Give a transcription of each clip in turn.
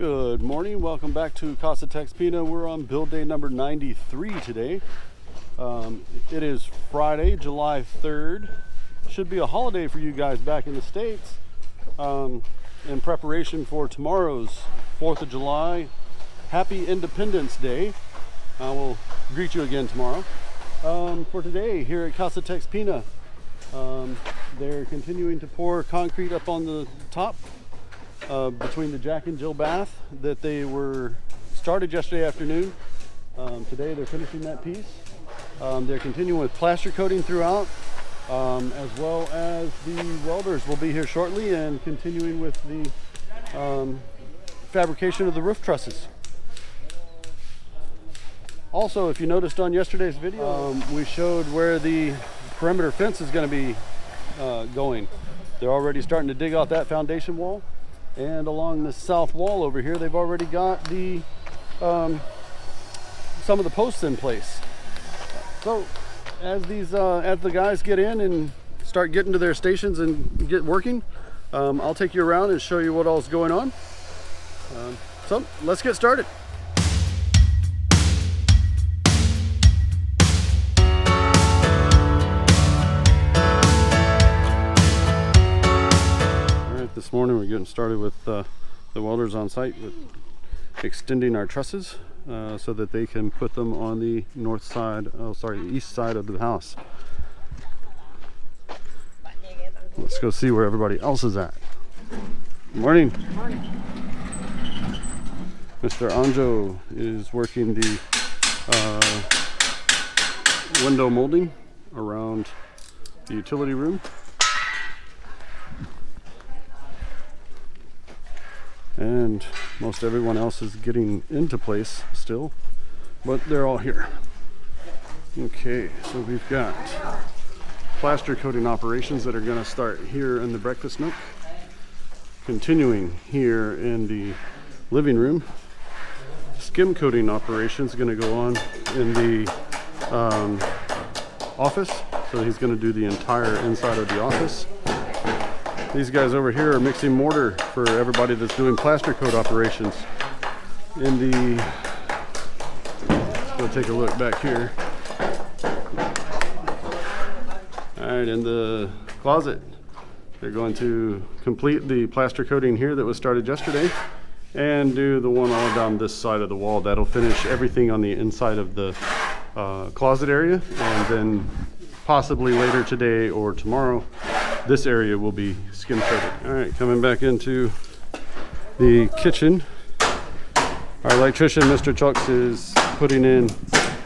Good morning, welcome back to Casa TexPina. We're on build day number 93 today. It is Friday, July 3rd. Should be a holiday for you guys back in the States in preparation for tomorrow's 4th of July. Happy Independence Day. I will greet you again tomorrow. For today here at Casa TexPina, they're continuing to pour concrete up on the top between the Jack and Jill bath that they were started yesterday afternoon. Today they're finishing that piece. They're continuing with plaster coating throughout, as well as the welders will be here shortly and continuing with the fabrication of the roof trusses. Also, if you noticed on yesterday's video, we showed where the perimeter fence is going to be going. They're already starting to dig out that foundation wall. And along the south wall over here, they've already got the some of the posts in place. So as the guys get in and start getting to their stations and get working, I'll take you around and show you what all's going on. So let's get started. This morning we're getting started with the welders on site with extending our trusses so that they can put them on the east side of the house. Let's go see where everybody else is at. Good morning. Good morning. Mr. Anjo is working the window molding around the utility room. And most everyone else is getting into place still, but they're all here. Okay, so we've got plaster coating operations that are going to start here in the breakfast nook, continuing here in the living room. Skim coating operations going to go on in the office, so he's going to do the entire inside of the office. These guys over here are mixing mortar for everybody that's doing plaster coat operations. We'll take a look back here. All right, in the closet, they're going to complete the plaster coating here that was started yesterday and do the one all down this side of the wall. That'll finish everything on the inside of the closet area, and then possibly later today or tomorrow, this area will be skim coated. All right, coming back into the kitchen, our electrician, Mr. Chucks, is putting in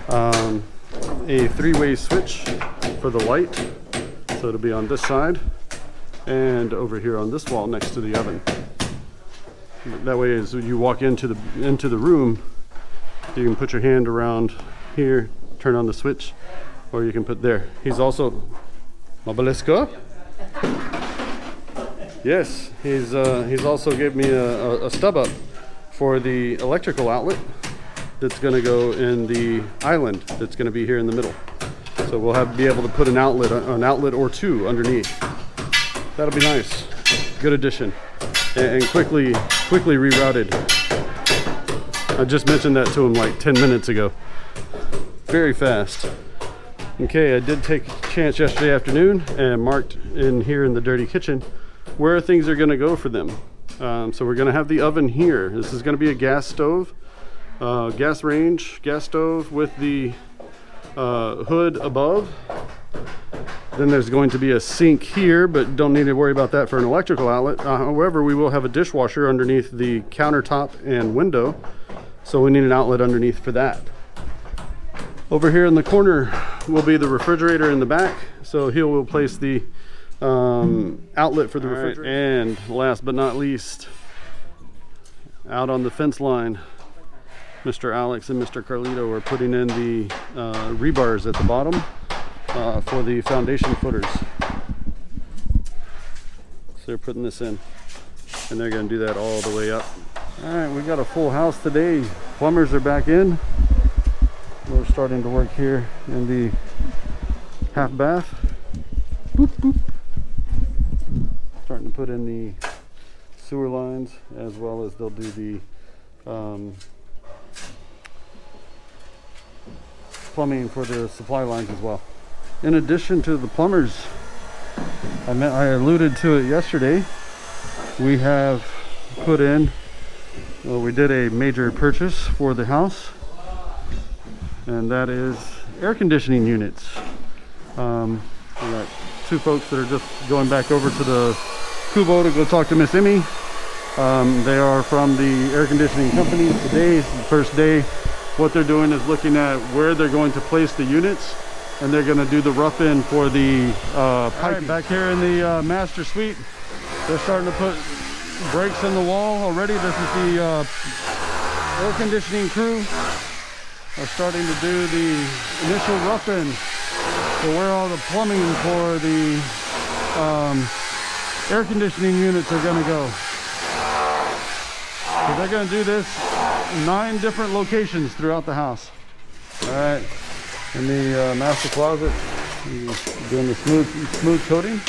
a three-way switch for the light. So it'll be on this side and over here on this wall next to the oven. That way, as you walk into the room, you can put your hand around here, turn on the switch, or you can put there. He's also Mabalacat. Yes, he's also gave me a stub up for the electrical outlet that's going to go in the island that's going to be here in the middle. So we'll be able to put an outlet or two underneath. That'll be nice. Good addition, and quickly rerouted. I just mentioned that to him like 10 minutes ago. Very fast. Okay, I did take a chance yesterday afternoon and marked in here in the dirty kitchen where things are going to go for them. So we're going to have the oven here. This is going to be a gas stove, gas range, gas stove with the hood above. Then there's going to be a sink here, but don't need to worry about that for an electrical outlet. However, we will have a dishwasher underneath the countertop and window, so we need an outlet underneath for that. Over here in the corner will be the refrigerator in the back, so he will place the outlet for the refrigerator. And last but not least, out on the fence line, Mr. Alex and Mr. Carlito are putting in the rebars at the bottom for the foundation footers. So they're putting this in, and they're going to do that all the way up. All right, we got a full house today. Plumbers are back in. We're starting to work here in the half bath. Boop, boop. Starting to put in the sewer lines, as well as they'll do the plumbing for the supply lines as well. In addition to the plumbers, I alluded to it yesterday, we have put in, well, we did a major purchase for the house, and that is air conditioning units. We got two folks that are just going back over to the Kubo to go talk to Miss Emie. They are from the air conditioning company. Today is the first day. What they're doing is looking at where they're going to place the units, and they're going to do the RoughIn for the piping. Right, back here in the master suite, they're starting to put breaks in the wall already. This is the air conditioning crew are starting to do the initial RoughIn for where all the plumbing for the air conditioning units are going to go. So they're going to do this in 9 different locations throughout the house. All right, in the master closet, he's doing the smooth coating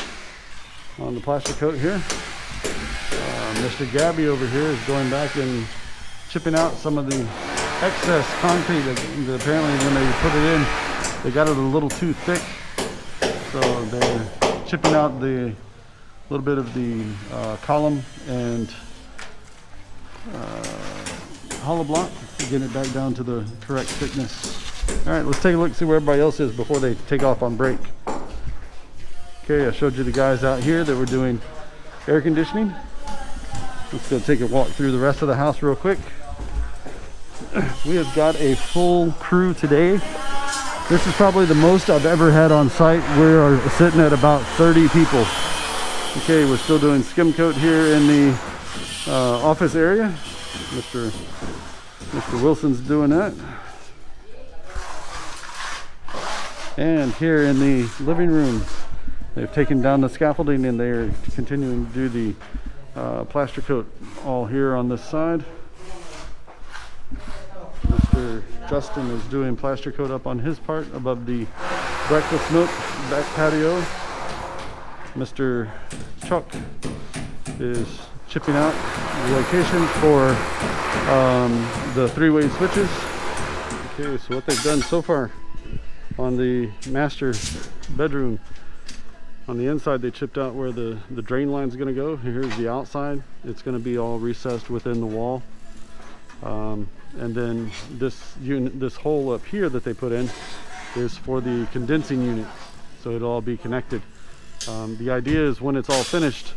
on the plaster coat here. Mr. Gabby over here is going back and chipping out some of the excess concrete that apparently when they put it in, they got it a little too thick. So they're chipping out the little bit of the column and hollow block to get it back down to the correct thickness. All right, let's take a look, see where everybody else is before they take off on break. Okay, I showed you the guys out here that were doing air conditioning. Let's go take a walk through the rest of the house real quick. We have got a full crew today. This is probably the most I've ever had on site. We are sitting at about 30 people. Okay, we're still doing Skimcoat here in the office area. Mr. Wilson's doing that. And here in the living room, they've taken down the scaffolding and they're continuing to do the plaster coat all here on this side. Mr. Justin is doing plaster coat up on his part above the breakfast nook back patio. Mr. Chuck is chipping out the location for the 3-way switches. Okay, so what they've done so far on the master bedroom, on the inside they chipped out where the drain line is going to go. Here's the outside. It's going to be all recessed within the wall. And then this hole up here that they put in is for the condensing unit, so it'll all be connected. The idea is when it's all finished,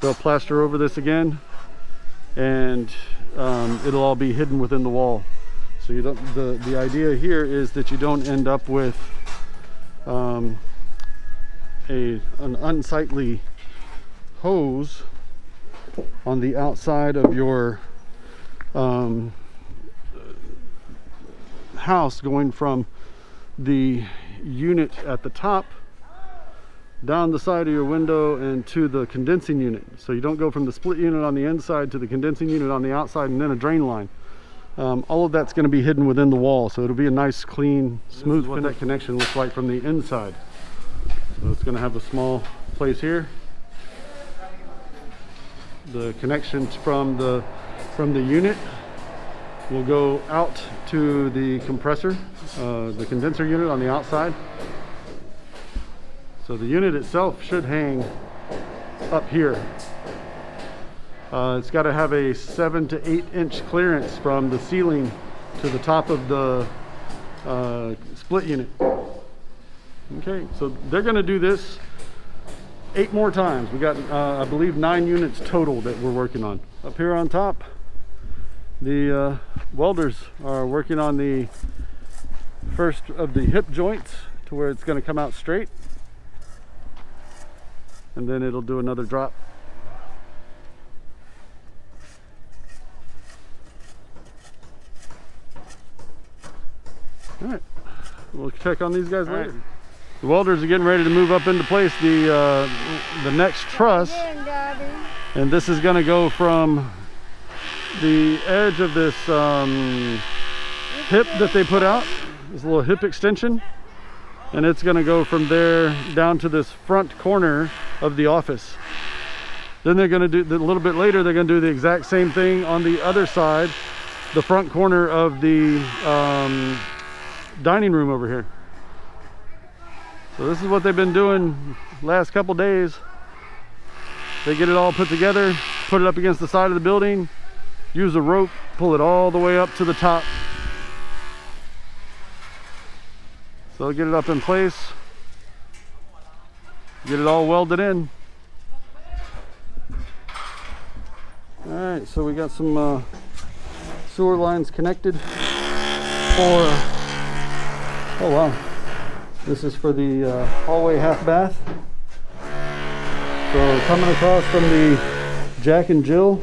they'll plaster over this again, and it'll all be hidden within the wall. So you don't. The idea here is that you don't end up with an unsightly hose on the outside of your house going from the unit at the top down the side of your window and to the condensing unit. So you don't go from the split unit on the inside to the condensing unit on the outside and then a drain line. All of that's going to be hidden within the wall, so it'll be a nice, clean, smooth what that connection looks like from the inside. So it's going to have a small place here. The connections from the unit will go out to the compressor, the condenser unit on the outside. So the unit itself should hang up here. It's got to have a 7 to 8 inch clearance from the ceiling to the top of the split unit. Okay, so they're going to do this 8 more times. We got, I believe, 9 units total that we're working on. Up here on top, the welders are working on the first of the hip joints to where it's going to come out straight, and then it'll do another drop. All right, we'll check on these guys later. Right. The welders are getting ready to move up into place the next truss, and this is going to go from the edge of this hip that they put out, this little hip extension, and it's going to go from there down to this front corner of the office. Then they're going to do, a little bit later, they're going to do the exact same thing on the other side the front corner of the dining room over here. So this is what they've been doing last couple days. They get it all put together, put it up against the side of the building, use a rope, pull it all the way up to the top. So they'll get it up in place, get it all welded in. All right, so we got some sewer lines connected for, oh wow, this is for the hallway half bath. So coming across from the Jack and Jill,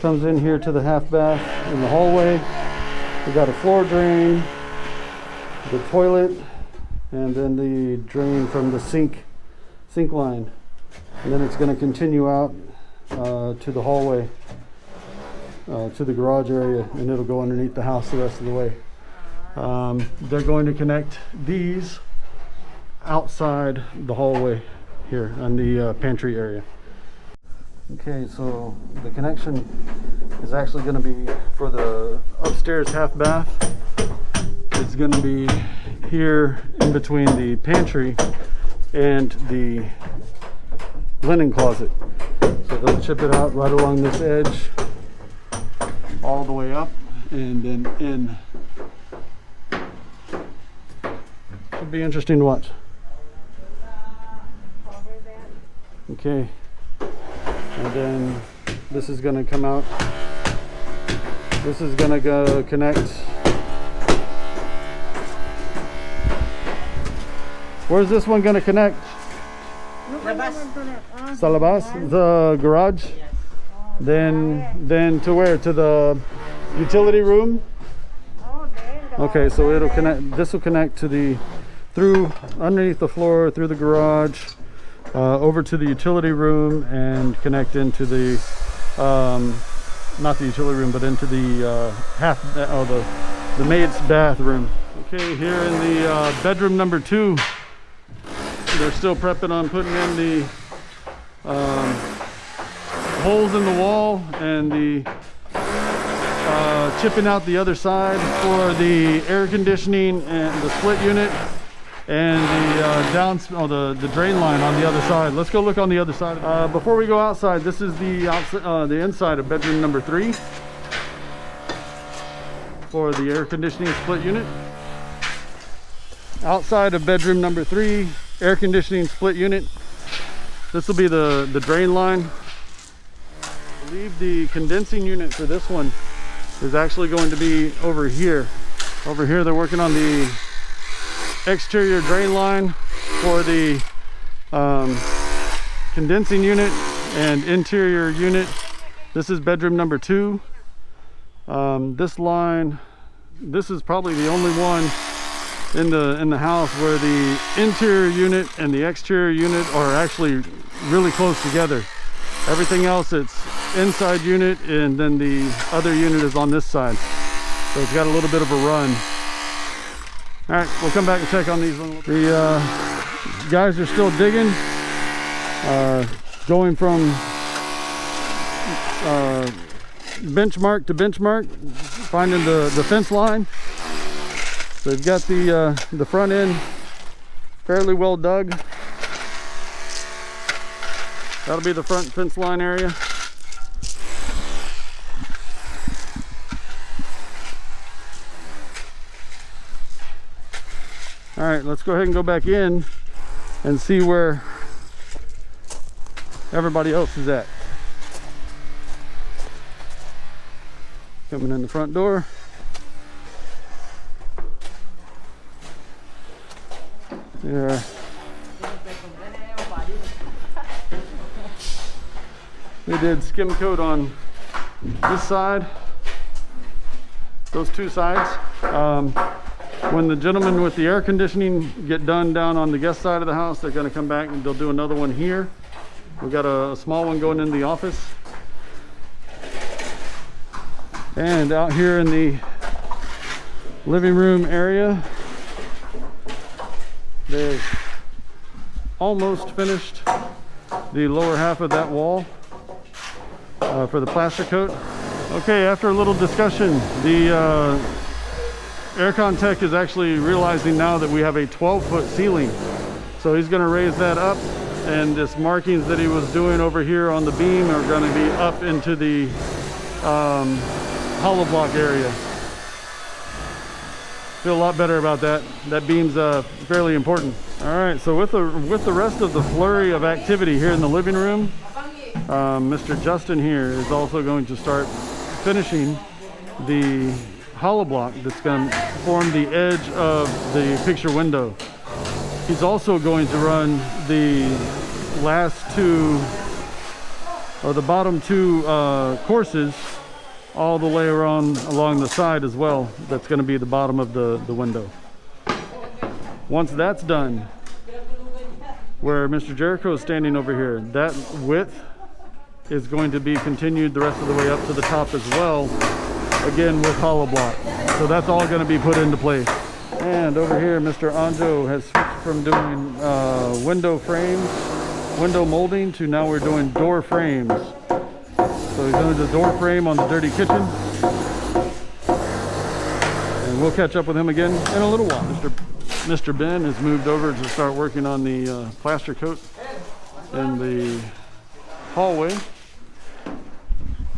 comes in here to the half bath in the hallway. We got a floor drain, the toilet, and then the drain from the sink line. And then it's going to continue out to the hallway, to the garage area, and it'll go underneath the house the rest of the way. They're going to connect these outside the hallway here on the pantry area. Okay, so the connection is actually going to be for the upstairs half bath. It's going to be here in between the pantry and the linen closet. So they'll chip it out right along this edge all the way up and then in. Should be interesting to watch. Okay, and then this is going to come out. This is going to go connect. Where's this one going to connect? Salabas, the garage. Then to where? To the utility room. Okay, so it'll connect. This will connect to the through underneath the floor, through the garage, over to the utility room, and connect into the not the utility room, but into the the maid's bathroom. Okay, here in the bedroom number 2, they're still prepping on putting in the holes in the wall and the chipping out the other side for the air conditioning and the split unit and the the drain line on the other side. Let's go look on the other side. Before we go outside, this is the inside of bedroom number 3 for the air conditioning split unit. Outside of bedroom number 3, air conditioning split unit. This will be the drain line. I believe the condensing unit for this one is actually going to be over here. Over here they're working on the exterior drain line for the condensing unit and interior unit. This is bedroom number 2. This line, this is probably the only one in the house where the interior unit and the exterior unit are actually really close together. Everything else, it's inside unit, and then the other unit is on this side, so it's got a little bit of a run. All right, we'll come back and check on these ones. The guys are still digging, going from benchmark to benchmark, finding the fence line. So they've got the front end fairly well dug. That'll be the front fence line area. All right, let's go ahead and go back in and see where everybody else is at. Coming in the front door. Yeah. They did Skimcoat on this side, those two sides. When the gentlemen with the air conditioning get done down on the guest side of the house, they're going to come back and they'll do another one here. We've got a small one going in the office. And out here in the living room area, they've almost finished the lower half of that wall for the plaster coat. Okay, after a little discussion, the aircon tech is actually realizing now that we have a 12-foot ceiling. So he's going to raise that up, and this markings that he was doing over here on the beam are going to be up into the hollow block area. Feel a lot better about that. That beam's fairly important. All right, so with the rest of the flurry of activity here in the living room, Mr. Justin here is also going to start finishing the hollow block that's going to form the edge of the picture window. He's also going to run the last two, or the bottom two courses all the way around along the side as well. That's going to be the bottom of the window. Once that's done, where Mr. Jericho is standing over here, that width is going to be continued the rest of the way up to the top as well, again with hollow block. So that's all going to be put into place. And over here, Mr. Anjo has switched from doing window frames, window molding, to now we're doing door frames. So he's doing the door frame on the dirty kitchen. And we'll catch up with him again in a little while. Mr. Ben has moved over to start working on the plaster coat in the hallway.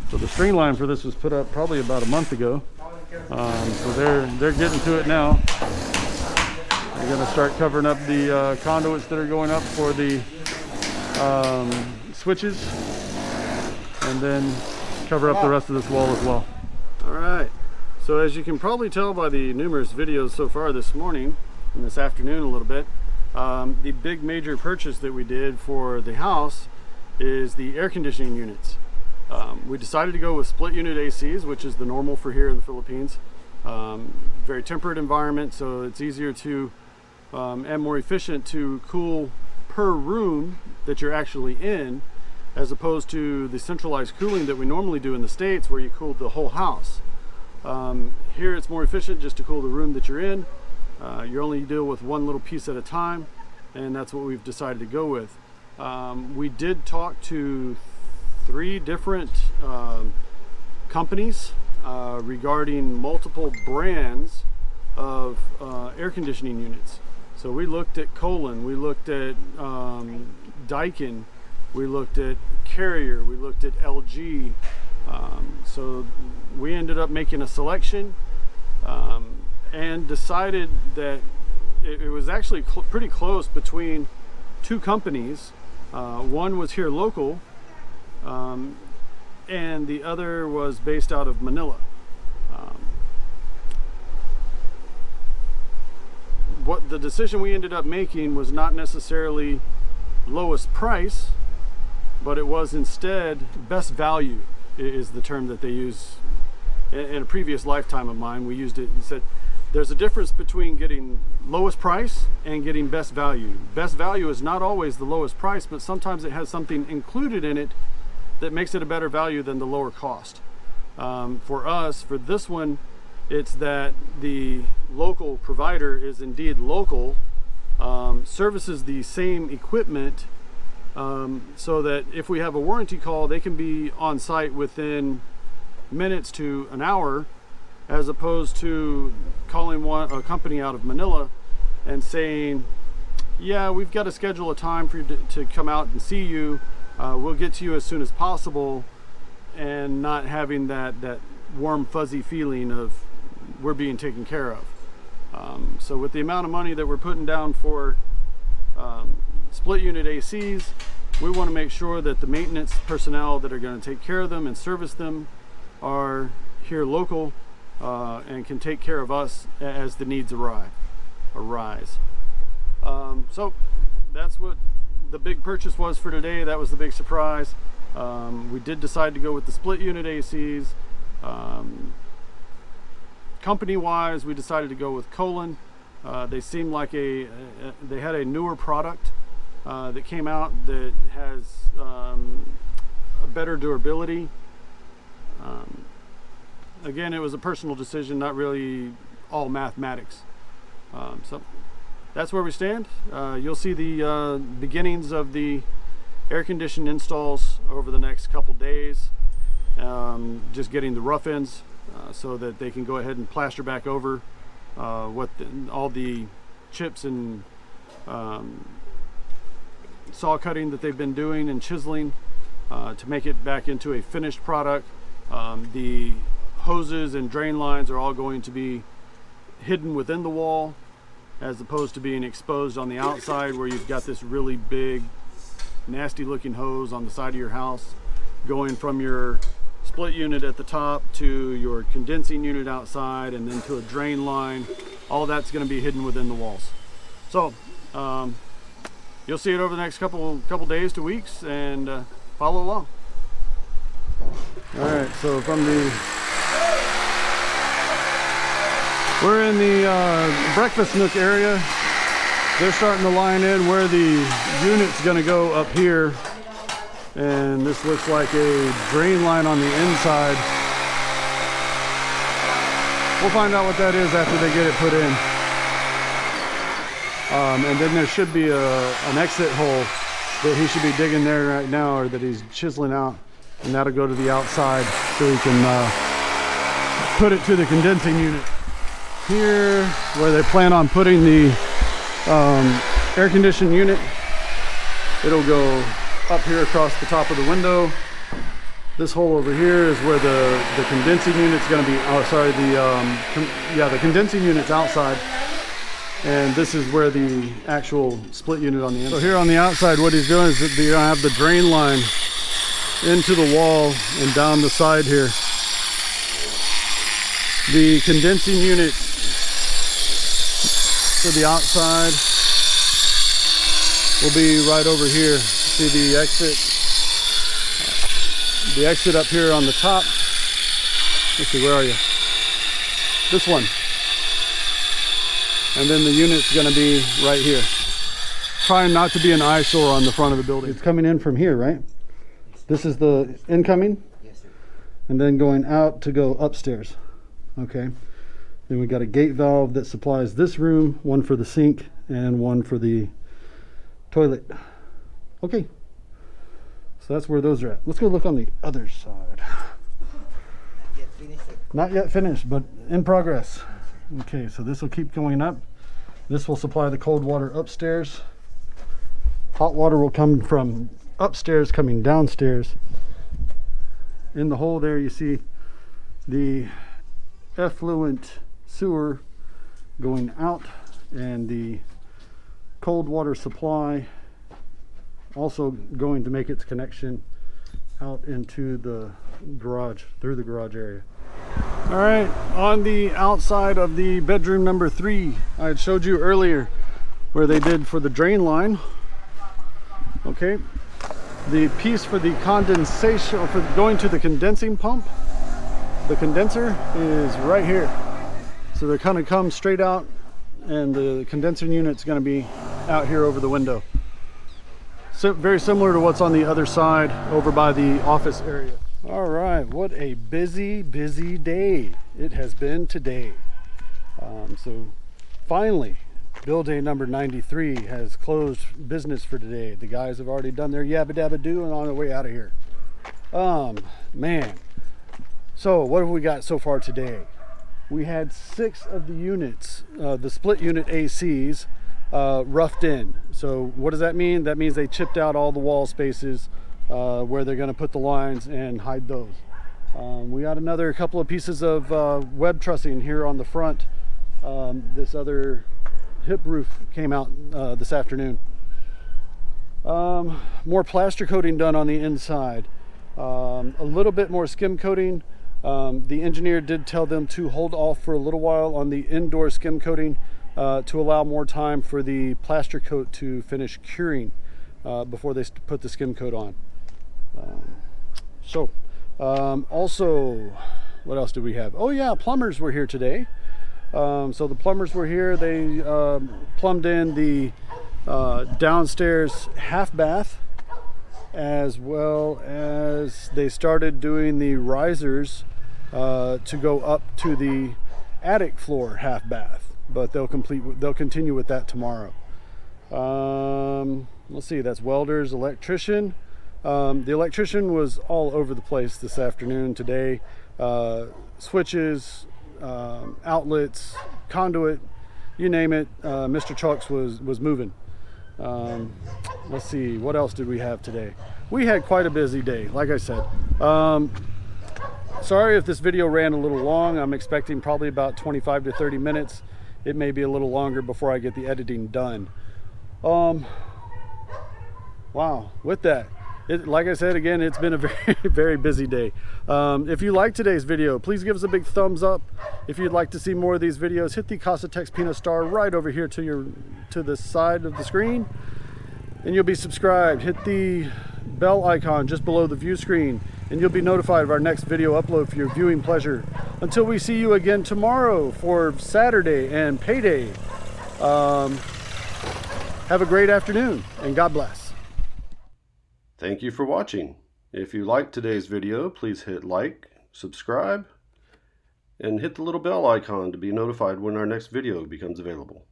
So the string line for this was put up probably about a month ago. So they're getting to it now. They're going to start covering up the conduits that are going up for the switches, and then cover up the rest of this wall as well. All right. So as you can probably tell by the numerous videos so far this morning and this afternoon a little bit, the big major purchase that we did for the house is the air conditioning units. We decided to go with split unit ACs, which is the normal for here in the Philippines. Very temperate environment, so it's easier to and more efficient to cool per room that you're actually in, as opposed to the centralized cooling that we normally do in the States, where you cool the whole house. Here it's more efficient just to cool the room that you're in. You only deal with one little piece at a time, and that's what we've decided to go with. We did talk to 3 different companies regarding multiple brands of air conditioning units. So we looked at Colin, we looked at Daikin, we looked at Carrier, we looked at LG. So we ended up making a selection and decided that it was actually pretty close between 2 companies. One was here local, and the other was based out of Manila. What the decision we ended up making was not necessarily lowest price, but it was instead best value is the term that they use. In a previous lifetime of mine, we used it. He said there's a difference between getting lowest price and getting best value. Best value is not always the lowest price, but sometimes it has something included in it that makes it a better value than the lower cost. For us, for this one, it's that the local provider is indeed local, services the same equipment, so that if we have a warranty call, they can be on site within minutes to an hour, as opposed to calling a company out of Manila and saying, yeah, we've got to schedule a time for you to come out and see you. We'll get to you as soon as possible, and not having that warm fuzzy feeling of we're being taken care of. So with the amount of money that we're putting down for split unit ACs, we want to make sure that the maintenance personnel that are going to take care of them and service them are here local, and can take care of us as the needs arise. So that's what the big purchase was for today. That was the big surprise. We did decide to go with the split unit ACs. Company wise, we decided to go with Colin. They seemed like they had a newer product that came out that has a better durability. Again, it was a personal decision, not really all mathematics. So that's where we stand. You'll see the beginnings of the air conditioning installs over the next couple days. just getting the rough ends so that they can go ahead and plaster back over all the chips and saw cutting that they've been doing and chiseling to make it back into a finished product. The hoses and drain lines are all going to be hidden within the wall as opposed to being exposed on the outside, where you've got this really big nasty looking hose on the side of your house going from your split unit at the top to your condensing unit outside and then to a drain line. All of that's going to be hidden within the walls. So you'll see it over the next couple days to weeks, and follow along. All right, so we're in the breakfast nook area. They're starting to line in where the unit's going to go up here, and this looks like a drain line on the inside. We'll find out what that is after they get it put in. And then there should be an exit hole that he should be digging there right now, or that he's chiseling out, and that'll go to the outside so he can put it to the condensing unit. Here, where they plan on putting the air conditioned unit, it'll go up here across the top of the window. This hole over here is where the condensing unit's going to be. Oh, sorry, the condensing unit's outside, and this is where the actual split unit on the inside. So here on the outside, what he's doing is that you're going to have the drain line into the wall and down the side here. The condensing unit to the outside will be right over here. See the exit up here on the top. Let's see, where are you? This one. And then the unit's going to be right here. Trying not to be an eyesore on the front of the building. It's coming in from here, right? This is the incoming? Yes, sir. And then going out to go upstairs. Okay. Then we got a gate valve that supplies this room, one for the sink and one for the toilet. Okay. So that's where those are at. Let's go look on the other side. Not yet finished, but in progress. Okay, so this will keep going up. This will supply the cold water upstairs. Hot water will come from upstairs, coming downstairs. In the hole there, you see the effluent sewer going out, and the cold water supply also going to make its connection out into the garage, through the garage area. All right, on the outside of the bedroom number 3, I had showed you earlier where they did for the drain line. Okay, the piece for the condensation, or for going to the condensing pump, the condenser is right here. So they're kind of come straight out, and the condenser unit's going to be out here over the window. So very similar to what's on the other side over by the office area. All right, what a busy day it has been today. So finally, bill day number 93 has closed business for today. The guys have already done their yabba dabba do and on their way out of here. Man. So what have we got so far today? We had 6 of the units, the split unit ACs, roughed in. So what does that mean? That means they chipped out all the wall spaces where they're going to put the lines and hide those. We got another couple of pieces of web trussing here on the front. This other hip roof came out this afternoon. More plaster coating done on the inside. A little bit more skim coating. The engineer did tell them to hold off for a little while on the indoor skim coating to allow more time for the plaster coat to finish curing before they put the skim coat on. Also, what else did we have? Oh yeah, plumbers were here today. So the plumbers were here. They plumbed in the downstairs half bath, as well as they started doing the risers to go up to the attic floor half bath, but they'll continue with that tomorrow. Let's see, that's Welders, electrician, The electrician was all over the place this afternoon, today. Switches, outlets, conduit, you name it. Mr. Chucks was moving. Let's see, what else did we have today? We had quite a busy day, like I said. Sorry if this video ran a little long. I'm expecting probably about 25 to 30 minutes. It may be a little longer before I get the editing done. Wow, with that, like I said, again, it's been a very, very busy day. If you like today's video, please give us a big thumbs up. If you'd like to see more of these videos, hit the Casa TexPina star right over here to the side of the screen, and you'll be subscribed. Hit the bell icon just below the view screen, and you'll be notified of our next video upload for your viewing pleasure. Until we see you again tomorrow for Saturday and payday, have a great afternoon, and God bless. Thank you for watching. If you liked today's video, please hit like, subscribe, and hit the little bell icon to be notified when our next video becomes available.